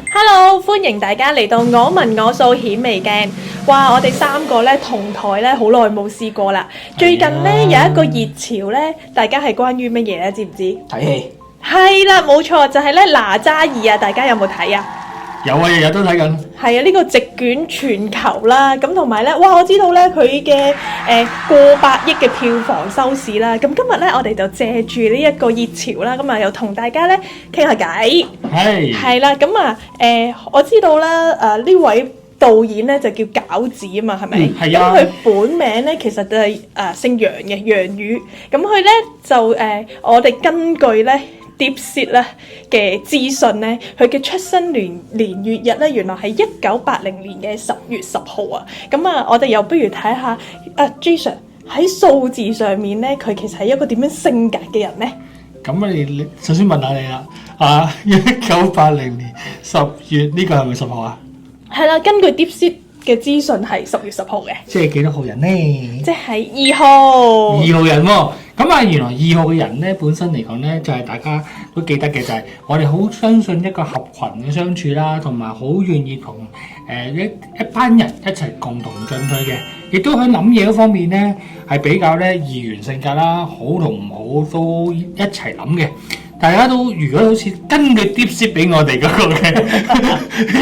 Hello，歡迎大家嚟到我問我素顯微鏡。哇，我哋三個咧同台咧好耐冇試過啦。最近咧有一個熱潮咧，大家係關於乜嘢咧？知唔知？睇戲係啦，冇錯，就係咧哪吒二啊！大家有冇睇啊？有啊，日日都睇緊。係啊，呢個席捲全球啦，咁同埋咧，哇！我知道咧佢嘅過百億嘅票房收視啦。咁今日咧，我哋就借住呢一個熱潮啦，咁啊又同大家咧傾下偈。係啦，咁啊我知道啦，呢位導演咧就叫餃子啊嘛，係咪？係啊。咁佢本名咧其實就係姓楊嘅楊宇。咁佢咧就我哋根據咧Dipseed 咧嘅資訊咧，佢嘅出生年月日咧，原來係1980年嘅10月10號啊！咁啊，我哋又不如睇下Jason 喺數字上面咧，佢其實係一個點樣性格嘅人咧？咁你首先問下你啦，1980年10月呢個係咪10號啊？係啦，根據 Dipseed 嘅資訊係10月10號嘅，即係幾多號人呢？即係2號。2號人喎。咁啊，原來2號嘅人咧，本身嚟講咧，就係大家都記得嘅，就係我哋好相信一個合群嘅相處啦，同埋好願意同一班人一齊共同進退嘅，亦都喺諗嘢嗰方面咧係比較咧二元性格啦，好同唔好都一齊諗嘅。大家都如果好似根據 Dipseed 俾我哋嗰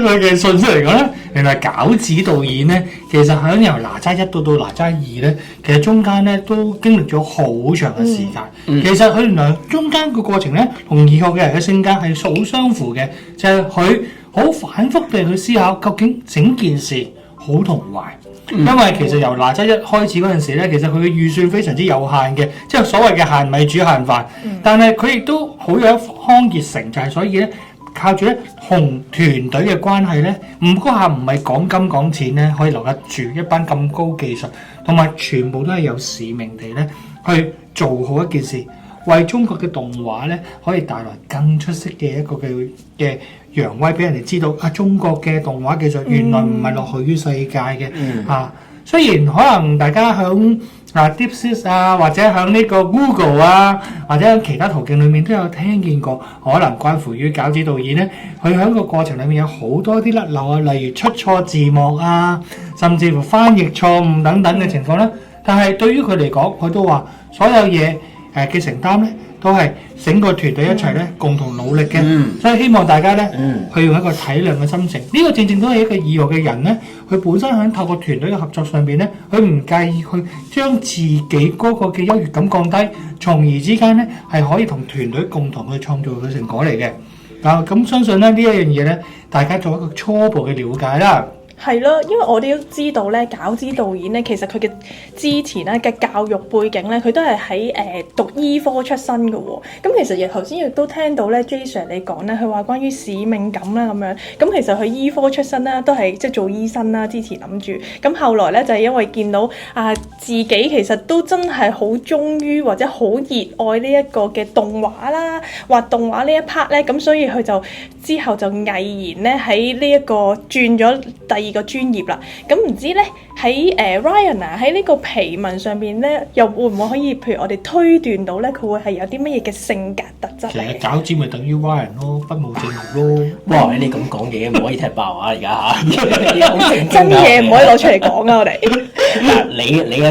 個嘅信息嚟講咧，原來餃子導演咧，其實喺由哪吒1到哪吒2咧，其實中間咧都經歷咗好長嘅時間。其實佢原來中間個過程咧，同2號嘅人嘅性格係好相符嘅，就係佢好反覆地去思考究竟整件事好同壞。因為其實由哪吒1開始嗰陣時咧，其實佢嘅預算非常之有限嘅，即係所謂嘅限米煮限飯。但係佢亦都好有一腔熱誠，就係所以咧靠住咧同團隊嘅關係咧，嗰下唔係講金講錢咧，可以留得住一班咁高技術，同埋全部都係有使命地咧去做好一件事，為中國嘅動畫咧可以帶來更出色嘅一個嘅揚威，俾人哋知道中國嘅動畫技術原來唔係落後於世界嘅。雖然可能大家響Dipseed 或者響呢個 Google 或者其他途徑裏面都有聽見過，可能關乎於餃子導演咧，佢喺個過程裏面有好多啲甩漏例如出錯字幕甚至乎翻譯錯誤等等嘅情況啦。但係對於佢嚟講，佢都話所有嘢嘅承擔咧，都係整個團隊一齊咧共同努力嘅。所以希望大家咧去用一個體諒嘅心情。呢個正正都係一個2號嘅人咧，佢本身喺透過團隊嘅合作上邊咧，佢唔介意去將自己嗰個嘅優越感降低，從而之間咧係可以同團隊共同去創造佢成果嚟嘅。咁相信咧呢一樣嘢咧，大家做一個初步嘅了解啦。係咯，因為我哋都知道咧，餃子導演咧，其實佢嘅之前咧嘅教育背景咧，佢都係喺讀醫科出身嘅喎。咁其實亦頭先亦都聽到咧 Jason 你講咧，佢話關於使命感啦咁樣。咁其實佢醫科出身啦，都係即係做醫生啦。之前諗住，咁後來咧就係因為見到自己其實都真係好忠於或者好熱愛呢一個嘅動畫啦，畫動畫呢一 part 咧，咁所以佢就之後就毅然咧喺呢一個轉咗第2個專業啦。咁唔知咧喺Ryan 喺呢個皮文上邊咧，又會唔會可以譬如我哋推斷到咧，佢會係有啲乜嘢嘅性格特質其實嚟？餃子咪等於 Ryan 咯，不務正業咯。哇！你咁講嘢唔可以踢爆啊！而家真嘢唔可以攞出嚟講啊！我哋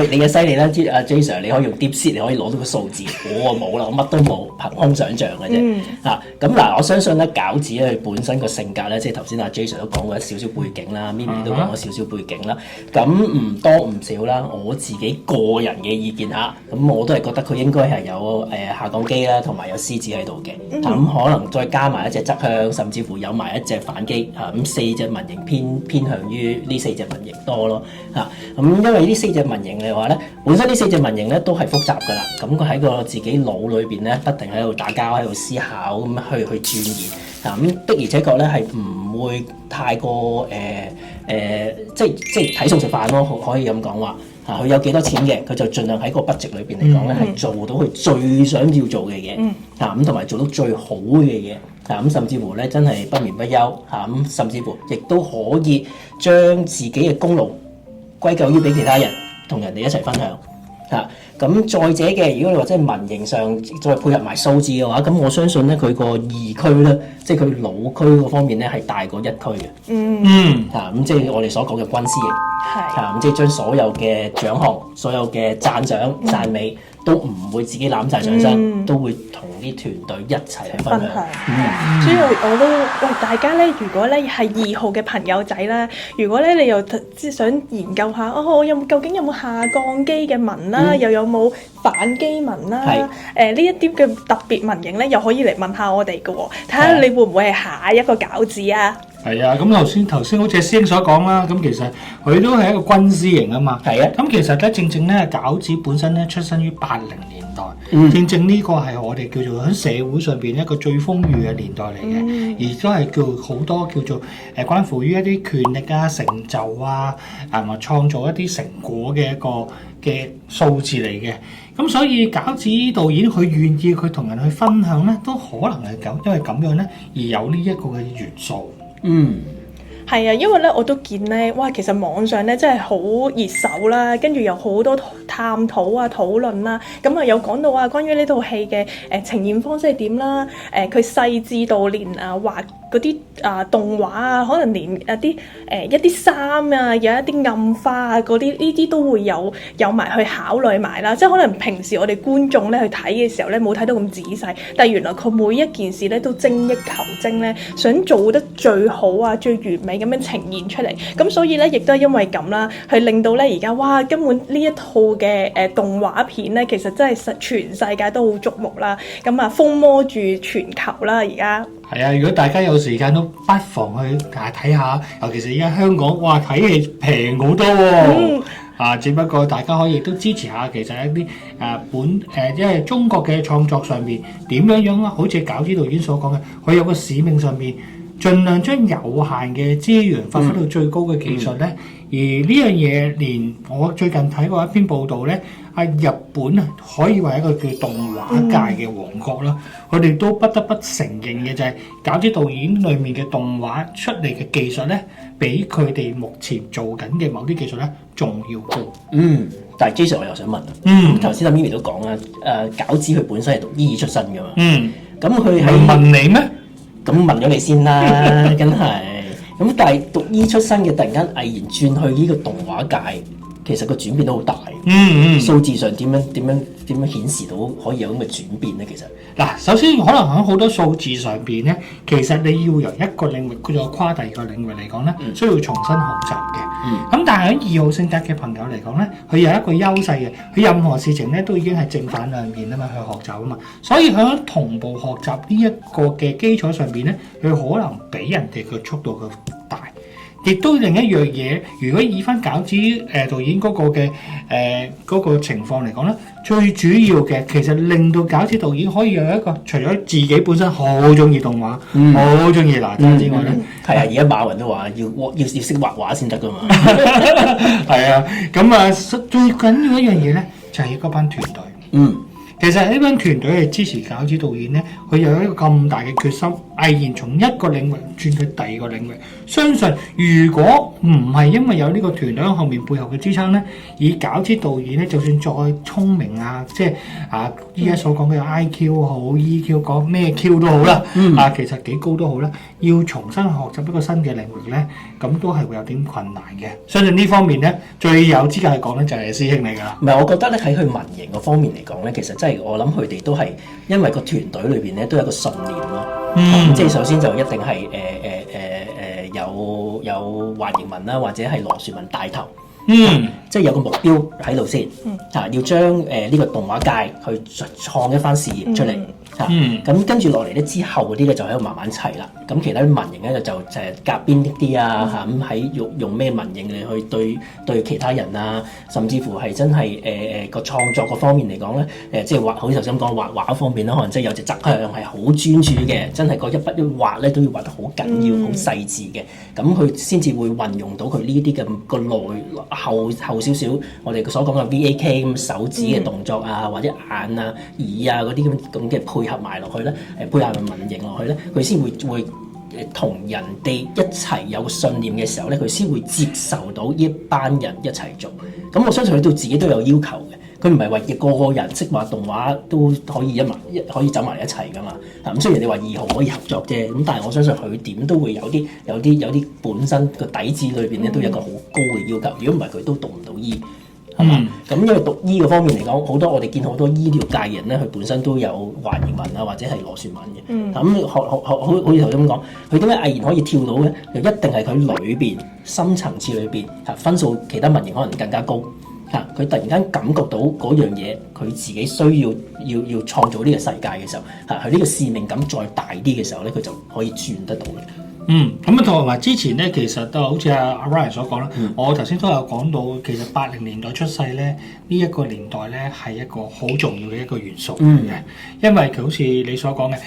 你嘅犀利啦，阿 Jason 你可以用 Dipseed 你可以攞到個數字，我冇啦，我乜都冇，憑空想像嘅啫。咁嗱，我相信咧餃子咧佢本身個性格咧，即係頭先阿 Jason 都講過一少少背景啦，Mimi 都講咗少少背景啦。咁唔多唔少啦，我自己個人嘅意見嚇，咁我都係覺得佢應該係有下降機啦，同埋有獅子喺度嘅。咁可能再加埋一隻側向，甚至乎有埋一隻反擊嚇，咁4隻紋型偏向於呢4隻紋型多咯嚇。咁因為呢4隻紋型嘅話咧，本身呢4隻紋型咧都係複雜㗎啦。咁佢喺個自己腦裏邊咧，不停喺度打交，喺度思考咁去鑽研。咁的而且確咧係唔會太過即係睇餸食飯咯，可以咁講話。佢有幾多錢嘅，佢就盡量喺個 budget 裏邊嚟講咧，係做到佢最想要做嘅嘢。咁同埋做到最好嘅嘢。咁甚至乎咧真係不眠不休。咁甚至乎亦都可以將自己嘅功勞歸咎於俾其他人，同人哋一齊分享。嚇。咁再者嘅，如果你話即係民營上再配合埋數字嘅話，咁我相信咧佢個二區咧，即係佢老區嗰方面咧係大過一區嘅。嚇咁即係我哋所講嘅軍師型。嚇咁即係將所有嘅獎項、所有嘅讚賞、讚美都唔會自己攬晒上身，都會同啲團隊一齊去分享。所以我都喂大家咧，如果咧係2號嘅朋友仔啦，如果咧你又即係想研究下，我究竟有冇下降機嘅紋啦，又有冇反機紋啦？呢一啲嘅特別紋型咧，又可以嚟問下我哋嘅喎，睇下你會唔會係下一個餃子啊？係啊，咁頭先好似師兄所講啦，咁其實佢都係一個軍師型啊嘛。係啊，咁其實咧正咧餃子本身咧出身於80年代，正呢個係我哋叫做喺社會上邊一個最豐裕嘅年代嚟嘅，而都係叫好多叫做關乎於一啲權力啊、成就啊，或創造一啲成果嘅一個嘅數字嚟嘅。咁所以餃子導演佢願意佢同人去分享咧，都可能係因為咁樣咧而有呢一個嘅元素。係啊，因為咧我都見咧，哇，其實網上咧真係好熱搜啦，跟住有好多探討啊、討論啦，咁啊有講到啊關於呢套戲嘅呈現方式係點啦，佢細緻到連畫嗰啲動畫啊，可能連一啲衫啊，有一啲暗花啊，嗰啲呢啲都會有埋去考慮埋啦。即係可能平時我哋觀眾咧去睇嘅時候咧冇睇到咁仔細，但係原來佢每一件事咧都精益求精咧，想做得最好啊、最完美咁樣呈現出嚟。咁所以咧亦都係因為咁啦，去令到咧而家哇根本呢一套嘅動畫片咧，其實真係全世界都好矚目啦。咁啊風靡住全球啦而家。係啊，如果大家有時間都不妨去睇下，尤其是而家香港，哇睇戲平好多喎。只不過大家可以都支持下，其實一啲因為中國嘅創作上面點樣啊，好似餃子導演所講嘅，佢有個使命上面，盡量將有限嘅資源發揮到最高嘅技術咧。而呢樣嘢，連我最近睇過一篇報道咧，日本啊可以話一個叫動畫界嘅王國啦。佢哋都不得不承認嘅就係餃子導演裡面嘅動畫出嚟嘅技術咧，比佢哋目前做緊嘅某啲技術咧仲要高。但係 Jason 我又想問，頭先阿 Mimi 都講啦，餃子佢本身係讀醫出身㗎嘛。咁佢係問你咩？咁問咗你先啦，梗係。咁但係讀醫出身嘅，突然間毅然轉去呢個動畫界，其實個轉變都好大。數字上點樣顯示到可以有咁嘅轉變咧？其實嗱，首先可能喺好多數字上邊咧，其實你要由一個領域佢再跨第二個領域嚟講咧，需要重新學習嘅。咁但係喺2號性格嘅朋友嚟講咧，佢有一個優勢嘅，佢任何事情咧都已經係正反兩面啊嘛，去學習啊嘛，所以喺同步學習呢一個嘅基礎上邊咧，佢可能比人哋嘅速度嘅大。亦都另一樣嘢，如果以翻餃子導演嗰個嘅嗰個情況嚟講咧，最主要嘅其實令到餃子導演可以有一個除咗自己本身好中意動畫，好中意哪吒之外咧，係啊，而家馬雲都話要識畫畫先得噶嘛。係啊，咁啊最緊要一樣嘢咧，就係嗰班團隊。其實呢班團隊係支持餃子導演咧，佢有一個咁大嘅決心，毅然從一個領域轉去第二個領域。相信如果唔係因為有呢個團隊喺後面背後嘅支撐咧，以餃子導演咧，就算再聰明啊，即係依家所講嘅 IQ 好 EQ 講咩 Q 都好啦，其實幾高都好啦，要重新學習一個新嘅領域咧，咁都係會有啲困難嘅。相信呢方面咧，最有資格去講咧就係師兄嚟㗎啦。唔係，我覺得咧喺佢民營嗰方面嚟講咧，其實真係我諗佢哋都係因為個團隊裏邊咧都有一個信念咯。即係首先就一定係有華盈文啦，或者係羅樹文帶頭。即係有個目標喺度先。要將呢個動畫界去創一番事業出嚟。咁跟住落嚟咧，之後嗰啲咧就喺度慢慢齊啦。咁其他啲民營咧就夾邊啲啊，咁喺用咩民營嚟去對其他人啊，甚至乎係真係個創作個方面嚟講咧，即係畫好似頭先講畫畫方面啦，可能即係有隻側向係好專注嘅，真係個一筆一畫咧都要畫得好緊要、好細緻嘅，咁佢先至會運用到佢呢啲嘅個內後少少，我哋所講嘅 VAK 咁手指嘅動作啊，或者眼啊、耳啊嗰啲咁嘅配合埋落去咧，配合民營落去咧，佢先會同人哋一齊有信念嘅時候咧，佢先會接受到呢一班人一齊做。咁我相信佢對自己都有要求嘅。佢唔係話個個人識畫動畫都可以可以走埋一齊噶嘛。咁雖然你話2號可以合作啫，咁但係我相信佢點都會有啲本身個底子裏邊咧都有一個好高嘅要求。如果唔係佢都讀唔到醫。係嘛？咁因為讀醫嘅方面嚟講，好多我哋見好多醫療界嘅人咧，佢本身都有華言文啊，或者係螺旋文嘅。咁好似頭先咁講，佢點解毅然可以跳到咧？就一定係佢裏邊深層次裏邊分數，其他文言可能更加高。佢突然間感覺到嗰樣嘢，佢自己需要創造呢個世界嘅時候，佢呢個使命感再大啲嘅時候咧，佢就可以轉得到嘅。咁啊，同埋之前咧，其實都好似阿 Ryan 所講啦，我頭先都有講到，其實80年代出世咧，呢一個年代咧係一個好重要嘅一個元素嘅，因為佢好似你所講嘅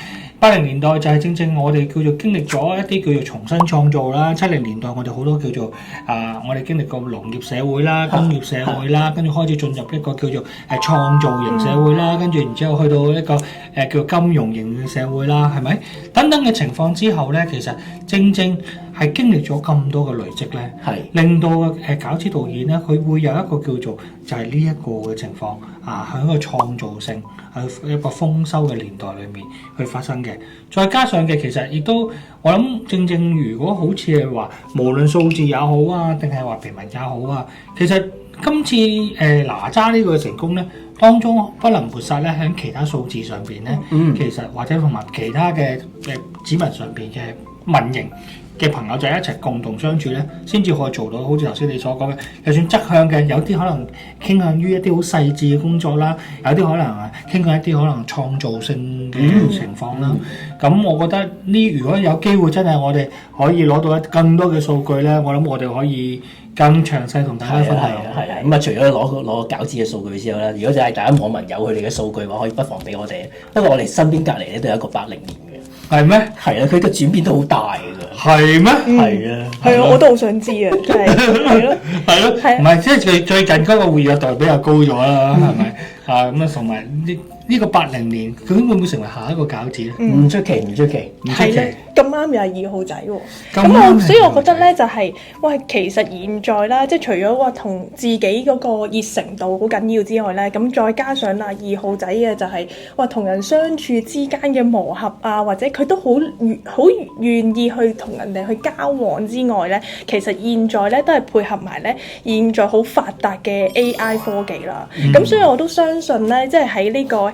80年代就係正正我哋叫做經歷咗一啲叫做重新創造啦。70年代我哋好多叫做我哋經歷過農業社會啦、工業社會啦，跟住開始進入一個叫做創造型社會啦，跟住然之後去到一個叫金融型嘅社會啦，係咪？等等嘅情況之後咧，其實正正係經歷咗咁多嘅累積咧，令到餃子導演咧，佢會有一個叫做就係呢一個嘅情況喺一個創造性喺一個豐收嘅年代裏面去發生嘅。再加上嘅其實亦都我諗正正如果好似係話無論數字也好啊，定係話平民也好啊，其實今次哪吒呢個成功咧，當中不能抹殺咧喺其他數字上邊咧，其實或者同埋其他嘅指紋上邊嘅民營嘅朋友就一齊共同相處咧，先至可以做到好似頭先你所講嘅，就算側向嘅，有啲可能傾向於一啲好細緻嘅工作啦，有啲可能傾向一啲可能創造性嘅情況啦。咁我覺得如果有機會真係我哋可以攞到更多嘅數據咧，我諗我哋可以更詳細同大家分享。係啊，咁啊，除咗攞個餃子嘅數據之後咧，如果就係大家網民有佢哋嘅數據嘅話，可以不妨俾我哋。不過我哋身邊隔離咧都有一個80年嘅，係咩？係啊，佢嘅轉變都好大㗎。係咩？係啊，係啊，我都好想知啊，真係係咯，係咯，唔係即係最近嗰個活躍度比較高咗啦，係咪？咁啊，同埋呢個80年，佢會唔會成為下一個餃子咧？唔出奇，唔出奇，唔出奇。咁啱又係2號仔喎，咁所以我覺得咧就係，喂，其實現在啦，即係除咗話同自己嗰個熱誠度好緊要之外咧，咁再加上2號仔嘅就係，話同人相處之間嘅磨合啊，或者佢都好願意去同人哋去交往之外咧，其實現在咧都係配合埋咧現在好發達嘅 AI 科技啦。咁所以我都相信咧，即係喺呢個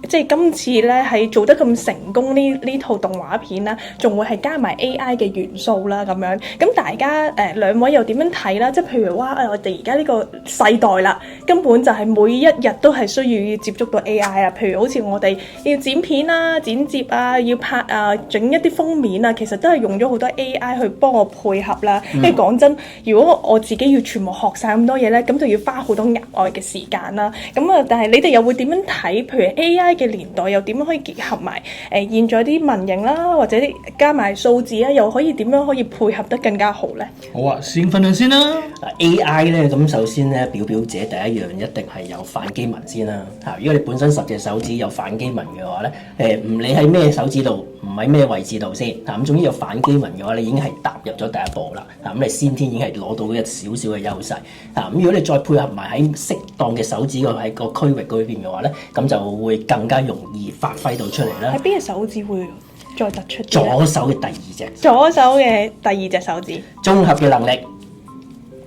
即係今次咧係做得咁成功呢套動畫片啦，仲會係加埋 AI 嘅元素啦咁樣。咁大家兩位又點樣睇啦？即係譬如話我哋而家呢個世代啦，根本就係每一日都係需要接觸到 AI 啊。譬如好似我哋要剪片啊、剪接啊、要拍啊、整一啲封面啊，其實都係用咗好多 AI 去幫我配合啦。因為講真，如果我自己要全部學晒咁多嘢咧，咁就要花好多額外嘅時間啦。咁啊，但係你哋又會點樣睇？譬如 AI嘅年代又點樣可以結合埋現在啲民營啦，或者加埋數字啊，又可以點樣可以配合得更加好咧？好啊，先分享先啦。AI 咧，咁首先咧，表姐第一樣一定係有反擊紋先啦。如果你本身10隻手指有反擊紋嘅話咧，唔理喺咩手指度，唔喺咩位置度先，咁總之有反擊紋嘅話，你已經係踏入咗第一步啦。咁你先天已經係攞到一少少嘅優勢。咁如果你再配合埋喺適當嘅手指喺個區域嗰邊嘅話咧，咁就會更加容易發揮到出嚟啦。喺邊隻手指會再突出？左手嘅第二隻。左手嘅第二隻手指。綜合嘅能力。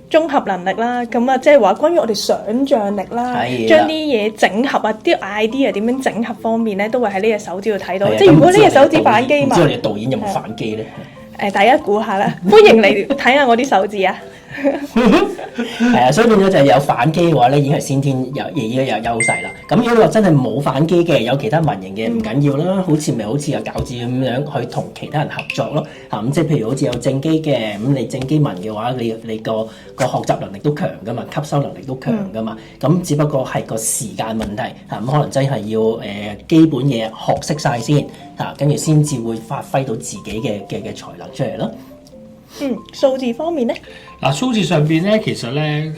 綜合能力啦，咁啊，即係話關於我哋想像力啦，將啲嘢整合啊，啲 idea 點樣整合方面咧，都會喺呢隻手指度睇到。即係如果呢隻手指反機嘛，唔知我哋嘅導演有冇反機咧？大家估下啦，歡迎嚟睇下我啲手指啊！係啊，所以變咗就係有反擊嘅話咧，已經係先天已經有優勢啦。咁如果你話真係冇反擊嘅，有其他民營嘅唔緊要啦，好似阿餃子咁樣去同其他人合作咯。咁即係譬如好似有正機嘅，咁你正機民嘅話，你個學習能力都強噶嘛，吸收能力都強噶嘛。咁只不過係個時間問題。咁可能真係要基本嘢學識晒先，跟住先至會發揮到自己嘅才能出嚟咯。數字方面咧，數字上邊咧，其實咧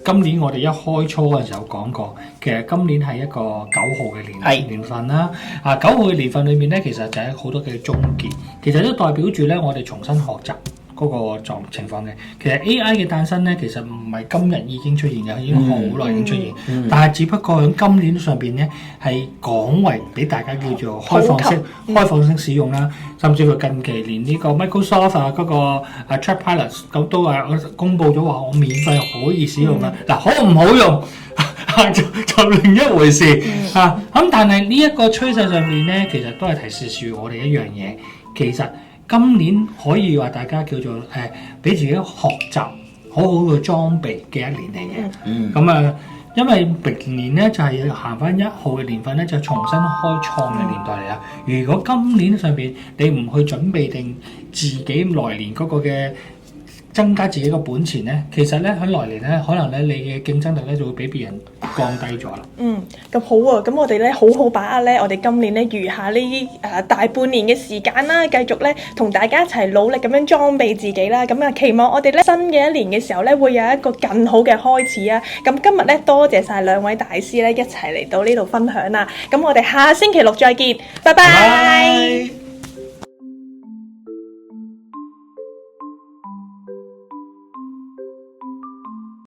今年我哋一開初嗰陣時候講過，其實今年係一個9號嘅年份啦。9號嘅年份裏面咧，其實就係好多嘅終結，其實都代表住咧我哋重新學習嗰個情況嘅。其實 AI 嘅誕生咧，其實唔係今日已經出現嘅，已經好耐已經出現。但係只不過喺今年上邊咧，係廣為俾大家叫做開放式使用啦。甚至乎近期連呢個 Microsoft 嗰個Trustpilot 咁都係公佈咗話，我免費可以使用啦。嗱，好唔好用就另一回事嚇。咁但係呢一個趨勢上面咧，其實都係提示住我哋一樣嘢，其實今年可以話大家叫做俾自己學習好好嘅裝備嘅一年嚟嘅。咁因為明年咧就係行翻1號嘅年份咧，就重新開創嘅年代嚟啦。如果今年上邊你唔去準備定自己來年嗰個嘅增加自己個本錢咧，其實咧喺來年咧，可能咧你嘅競爭力咧就會比別人降低咗啦。咁好喎，咁我哋咧好好把握咧，我哋今年咧餘下呢大半年嘅時間啦，繼續咧同大家一齊努力咁樣裝備自己啦。咁期望我哋咧新嘅一年嘅時候咧，會有一個更好嘅開始啊！咁今日咧多謝晒兩位大師咧一齊嚟到呢度分享啦。咁我哋下星期6再見，拜拜。